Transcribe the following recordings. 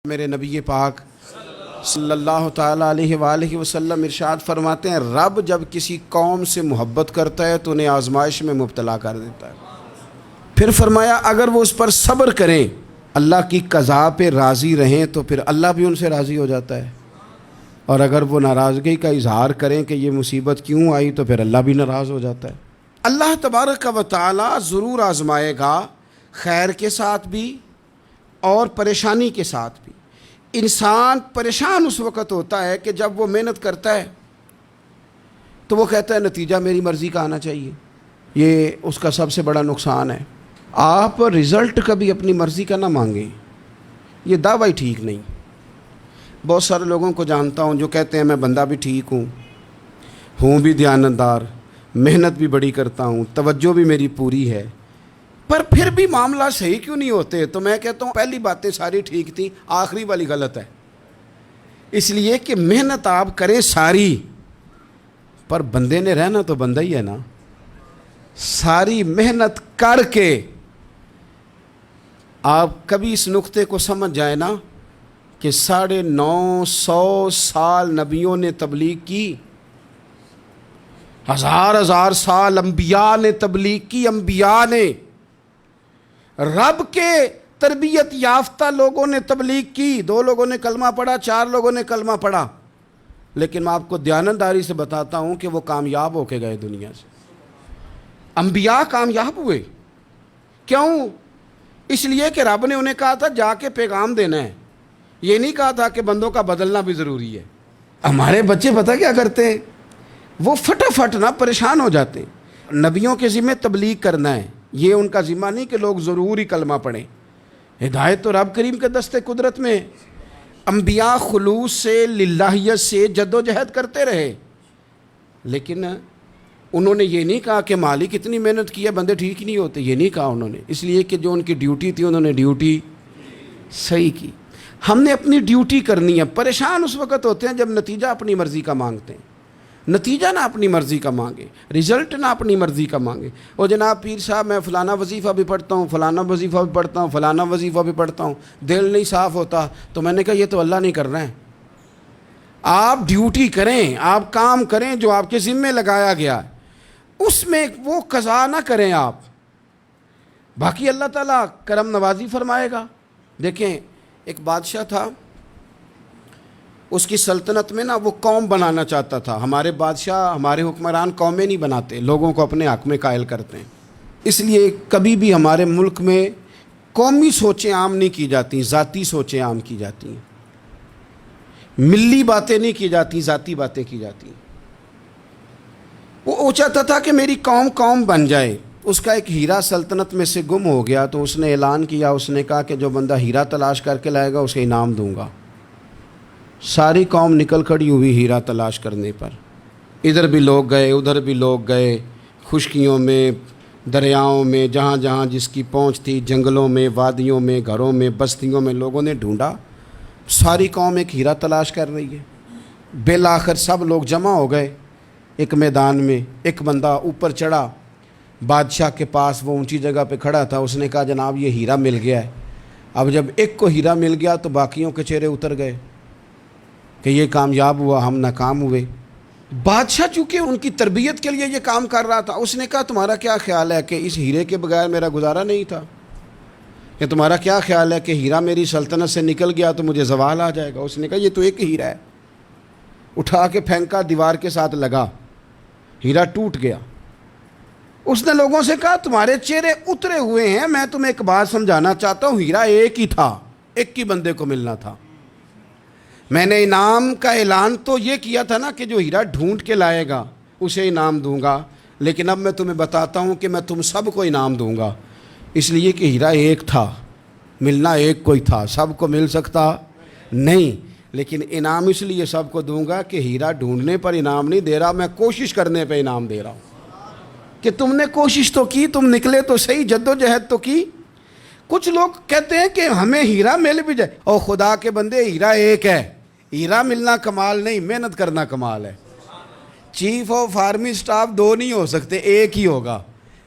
میرے نبی پاک صلی اللہ تعالیٰ علیہ وآلہ وسلم ارشاد فرماتے ہیں، رب جب کسی قوم سے محبت کرتا ہے تو انہیں آزمائش میں مبتلا کر دیتا ہے۔ پھر فرمایا اگر وہ اس پر صبر کریں، اللہ کی قضا پہ راضی رہیں تو پھر اللہ بھی ان سے راضی ہو جاتا ہے، اور اگر وہ ناراضگی کا اظہار کریں کہ یہ مصیبت کیوں آئی تو پھر اللہ بھی ناراض ہو جاتا ہے۔ اللہ تبارک و تعالیٰ ضرور آزمائے گا، خیر کے ساتھ بھی اور پریشانی کے ساتھ بھی۔ انسان پریشان اس وقت ہوتا ہے کہ جب وہ محنت کرتا ہے تو وہ کہتا ہے نتیجہ میری مرضی کا آنا چاہیے، یہ اس کا سب سے بڑا نقصان ہے۔ آپ رزلٹ کبھی اپنی مرضی کا نہ مانگیں، یہ دعویٰ ہی ٹھیک نہیں۔ بہت سارے لوگوں کو جانتا ہوں جو کہتے ہیں میں بندہ بھی ٹھیک ہوں بھی دیانتدار، محنت بھی بڑی کرتا ہوں، توجہ بھی میری پوری ہے، پر پھر بھی معاملہ صحیح کیوں نہیں ہوتے؟ تو میں کہتا ہوں پہلی باتیں ساری ٹھیک تھیں، آخری والی غلط ہے۔ اس لیے کہ محنت آپ کریں ساری، پر بندے نے رہنا تو بندہ ہی ہے نا۔ ساری محنت کر کے آپ کبھی اس نقطے کو سمجھ جائیں نا کہ 950 سال نبیوں نے تبلیغ کی، ہزار سال انبیاء نے تبلیغ کی، انبیاء نے، رب کے تربیت یافتہ لوگوں نے تبلیغ کی، 2 لوگوں نے کلمہ پڑھا، 4 لوگوں نے کلمہ پڑھا، لیکن میں آپ کو دیانتداری سے بتاتا ہوں کہ وہ کامیاب ہو کے گئے دنیا سے۔ انبیاء کامیاب ہوئے، کیوں؟ اس لیے کہ رب نے انہیں کہا تھا جا کے پیغام دینا ہے، یہ نہیں کہا تھا کہ بندوں کا بدلنا بھی ضروری ہے۔ ہمارے بچے پتہ کیا کرتے ہیں؟ وہ فٹافٹ نہ پریشان ہو جاتے ہیں۔ نبیوں کے ذمہ تبلیغ کرنا ہے، یہ ان کا ذمہ نہیں کہ لوگ ضروری کلمہ پڑھیں۔ ہدایت تو رب کریم کے دستے قدرت میں۔ انبیاء خلوص سے، للہیت سے جد و جہد کرتے رہے، لیکن انہوں نے یہ نہیں کہا کہ مالک اتنی محنت کی ہے بندے ٹھیک نہیں ہوتے، یہ نہیں کہا انہوں نے، اس لیے کہ جو ان کی ڈیوٹی تھی انہوں نے ڈیوٹی صحیح کی۔ ہم نے اپنی ڈیوٹی کرنی ہے۔ پریشان اس وقت ہوتے ہیں جب نتیجہ اپنی مرضی کا مانگتے ہیں، نتیجہ نہ اپنی مرضی کا مانگے، رزلٹ نہ اپنی مرضی کا مانگے۔ اور جناب پیر صاحب میں فلانا وظیفہ بھی پڑھتا ہوں، فلانا وظیفہ بھی پڑھتا ہوں، فلانا وظیفہ بھی پڑھتا ہوں، دل نہیں صاف ہوتا، تو میں نے کہا یہ تو اللہ نہیں کر رہے ہیں۔ آپ ڈیوٹی کریں، آپ کام کریں جو آپ کے ذمے لگایا گیا ہے، اس میں وہ قضا نہ کریں آپ، باقی اللہ تعالیٰ کرم نوازی فرمائے گا۔ دیکھیں ایک بادشاہ تھا، اس کی سلطنت میں نا وہ قوم بنانا چاہتا تھا۔ ہمارے بادشاہ، ہمارے حکمران قومیں نہیں بناتے، لوگوں کو اپنے حق میں قائل کرتے ہیں۔ اس لیے کبھی بھی ہمارے ملک میں قومی سوچیں عام نہیں کی جاتی، ذاتی سوچیں عام کی جاتی ہیں، ملی باتیں نہیں کی جاتی، ذاتی باتیں کی جاتی ہیں۔ وہ چاہتا تھا کہ میری قوم بن جائے۔ اس کا ایک ہیرا سلطنت میں سے گم ہو گیا، تو اس نے اعلان کیا، اس نے کہا کہ جو بندہ ہیرا تلاش کر کے لائے گا اسے انعام دوں گا۔ ساری قوم نکل کھڑی ہوئی ہیرا تلاش کرنے پر، ادھر بھی لوگ گئے، ادھر بھی لوگ گئے، خشکیوں میں، دریاؤں میں، جہاں جہاں جس کی پہنچ تھی، جنگلوں میں، وادیوں میں، گھروں میں، بستیوں میں لوگوں نے ڈھونڈا۔ ساری قوم ایک ہیرا تلاش کر رہی ہے۔ بالآخر سب لوگ جمع ہو گئے ایک میدان میں۔ ایک بندہ اوپر چڑھا، بادشاہ کے پاس، وہ اونچی جگہ پہ کھڑا تھا، اس نے کہا جناب یہ ہیرا مل گیا ہے۔ اب جب ایک کو ہیرا مل گیا تو باقیوں کے چہرے اتر گئے کہ یہ کامیاب ہوا، ہم ناکام ہوئے۔ بادشاہ چونکہ ان کی تربیت کے لیے یہ کام کر رہا تھا، اس نے کہا تمہارا کیا خیال ہے کہ اس ہیرے کے بغیر میرا گزارا نہیں تھا؟ کہ تمہارا کیا خیال ہے کہ ہیرا میری سلطنت سے نکل گیا تو مجھے زوال آ جائے گا؟ اس نے کہا یہ تو ایک ہیرا ہے۔ اٹھا کے پھینکا، دیوار کے ساتھ لگا، ہیرا ٹوٹ گیا۔ اس نے لوگوں سے کہا تمہارے چہرے اترے ہوئے ہیں، میں تمہیں ایک بات سمجھانا چاہتا ہوں، ہیرا ایک ہی تھا، ایک ہی بندے کو ملنا تھا۔ میں نے انعام کا اعلان تو یہ کیا تھا نا کہ جو ہیرا ڈھونڈ کے لائے گا اسے انعام دوں گا، لیکن اب میں تمہیں بتاتا ہوں کہ میں تم سب کو انعام دوں گا، اس لیے کہ ہیرا ایک تھا، ملنا ایک کو ہی تھا، سب کو مل سکتا نہیں، لیکن انعام اس لیے سب کو دوں گا کہ ہیرا ڈھونڈنے پر انعام نہیں دے رہا، میں کوشش کرنے پہ انعام دے رہا ہوں کہ تم نے کوشش تو کی، تم نکلے تو صحیح، جد و جہد تو کی۔ کچھ لوگ کہتے ہیں کہ ہمیں ہیرا مل بھی جائے، اور خدا کے بندے ہیرا ایک ہے، ہیرا ملنا کمال نہیں، محنت کرنا کمال ہے۔ چیف آف آرمی سٹاف 2 نہیں ہو سکتے، ایک ہی ہوگا،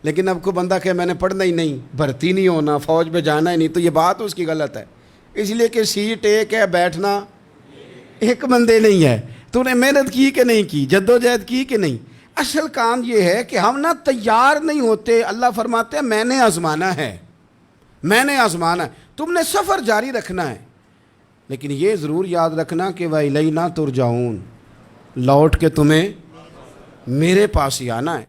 لیکن اب کو بندہ کہ میں نے پڑھنا ہی نہیں، بھرتی نہیں ہونا، فوج میں جانا ہی نہیں، تو یہ بات اس کی غلط ہے۔ اس لیے کہ سیٹ ایک ہے، بیٹھنا ایک بندے نہیں ہے۔ تو نے محنت کی کہ نہیں کی، جدوجہد کی کہ نہیں؟ اصل کام یہ ہے کہ ہم نا تیار نہیں ہوتے۔ اللہ فرماتے ہیں میں نے آزمانا ہے، میں نے آزمانا ہے، تم نے سفر جاری رکھنا ہے، لیکن یہ ضرور یاد رکھنا کہ وَإِلَيْنَا تُرْجَعُونَ، لوٹ کے تمہیں میرے پاس ہی آنا ہے۔